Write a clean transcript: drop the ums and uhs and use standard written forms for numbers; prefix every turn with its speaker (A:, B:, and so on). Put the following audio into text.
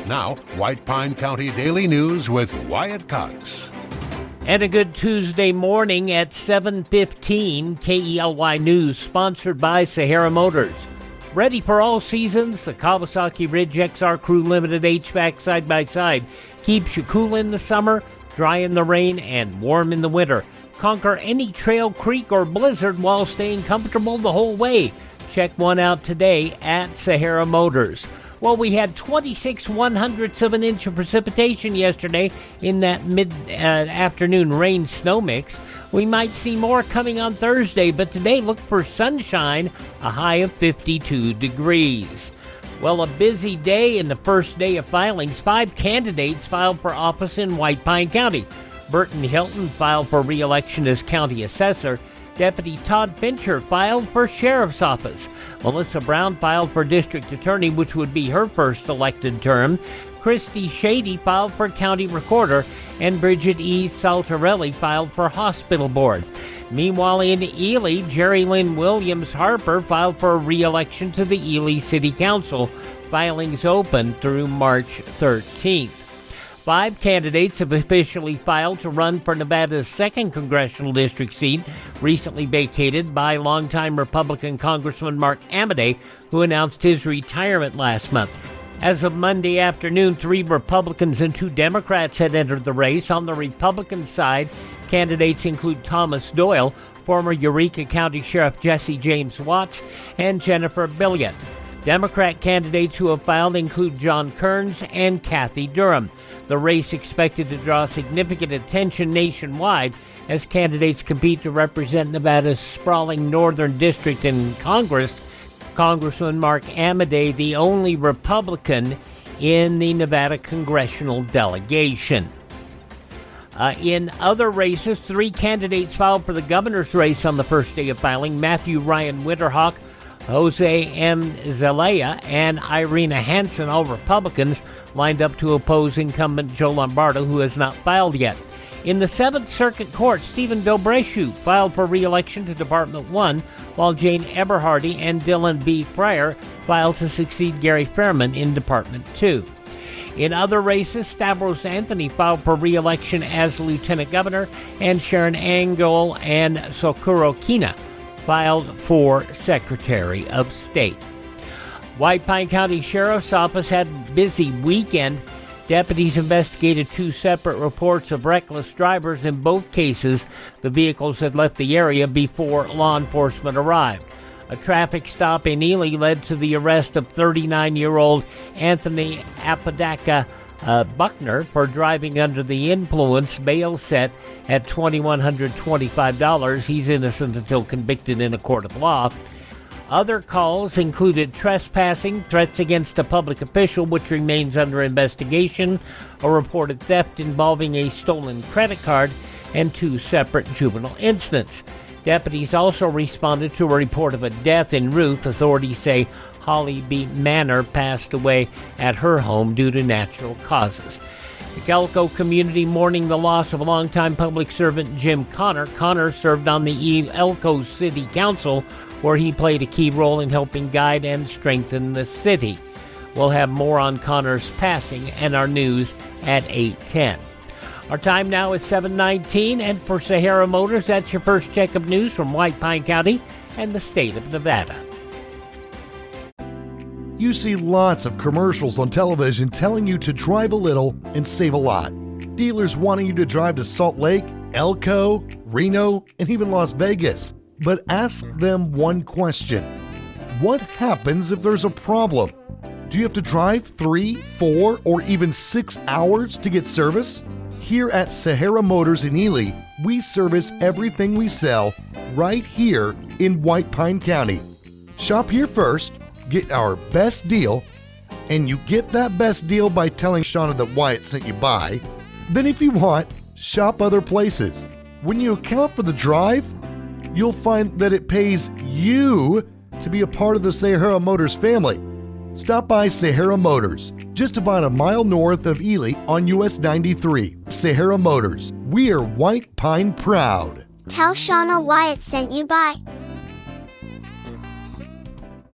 A: Now, White Pine County Daily News with Wyatt Cox.
B: And a good Tuesday morning at 7:15, KELY News, sponsored by Sahara Motors. Ready for all seasons, the Kawasaki Ridge XR Crew Limited HVAC side-by-side keeps you cool in the summer, dry in the rain, and warm in the winter. Conquer any trail, creek, or blizzard while staying comfortable the whole way. Check one out today at Sahara Motors. Well, we had 26 100ths of an inch of precipitation yesterday in that mid-afternoon rain-snow mix. We might see more coming on Thursday, but today look for sunshine, a high of 52 degrees. Well, a busy day in the first day of filings. 5 candidates filed for office in White Pine County. Burton Hilton filed for re-election as county assessor. Deputy Todd Fincher filed for sheriff's office. Melissa Brown filed for district attorney, which would be her first elected term. Christy Shady filed for county recorder, and Bridget E. Saltarelli filed for hospital board. Meanwhile, in Ely, Jerry Lynn Williams Harper filed for re-election to the Ely City Council. Filings open through March 13th. 5 candidates have officially filed to run for Nevada's 2nd congressional district seat, recently vacated by longtime Republican Congressman Mark Amodei, who announced his retirement last month. As of Monday afternoon, 3 Republicans and 2 Democrats had entered the race. On the Republican side, candidates include Thomas Doyle, former Eureka County Sheriff Jesse James Watts, and Jennifer Billiot. Democrat candidates who have filed include John Kearns and Kathy Durham. The race expected to draw significant attention nationwide as candidates compete to represent Nevada's sprawling northern district in Congress. Congressman Mark Amodei, the only Republican in the Nevada congressional delegation. In other races, 3 candidates filed for the governor's race on the first day of filing. Matthew Ryan Winterhawk, Jose M. Zelaya, and Irina Hansen, all Republicans, lined up to oppose incumbent Joe Lombardo, who has not filed yet. In the 7th Circuit Court, Stephen Dobreshu filed for re-election to Department 1, while Jane Eberhardy and Dylan B. Fryer filed to succeed Gary Fairman in Department 2. In other races, Stavros Anthony filed for re-election as Lieutenant Governor, and Sharon Angle and Socorro Kina filed for Secretary of State. White Pine County Sheriff's Office had a busy weekend. Deputies investigated 2 separate reports of reckless drivers. In both cases, the vehicles had left the area before law enforcement arrived. A traffic stop in Ely led to the arrest of 39-year-old Anthony Apodaca Buckner for driving under the influence. Bail set at $2,125. He's innocent until convicted in a court of law. Other calls included trespassing, threats against a public official, which remains under investigation, a reported theft involving a stolen credit card, and 2 separate juvenile incidents. Deputies also responded to a report of a death in Ruth. Authorities say Holly B. Manor passed away at her home due to natural causes. The Elko community mourning the loss of longtime public servant Jim Connor. Connor served on the Elko City Council, where he played a key role in helping guide and strengthen the city. We'll have more on Connor's passing and our news at 8:10. Our time now is 7:19, and for Sahara Motors, that's your first check of news from White Pine County and the state of Nevada.
C: You see lots of commercials on television telling you to drive a little and save a lot. Dealers wanting you to drive to Salt Lake, Elko, Reno, and even Las Vegas. But ask them one question. What happens if there's a problem? Do you have to drive 3, 4, or even 6 hours to get service? Here at Sahara Motors in Ely, we service everything we sell right here in White Pine County. Shop here first, get our best deal, and you get that best deal by telling Shauna that Wyatt sent you by. Then if you want, shop other places. When you account for the drive, you'll find that it pays you to be a part of the Sahara Motors family. Stop by Sahara Motors, just about a mile north of Ely on US 93. Sahara Motors, we are White Pine proud.
D: Tell Shauna Wyatt sent you by.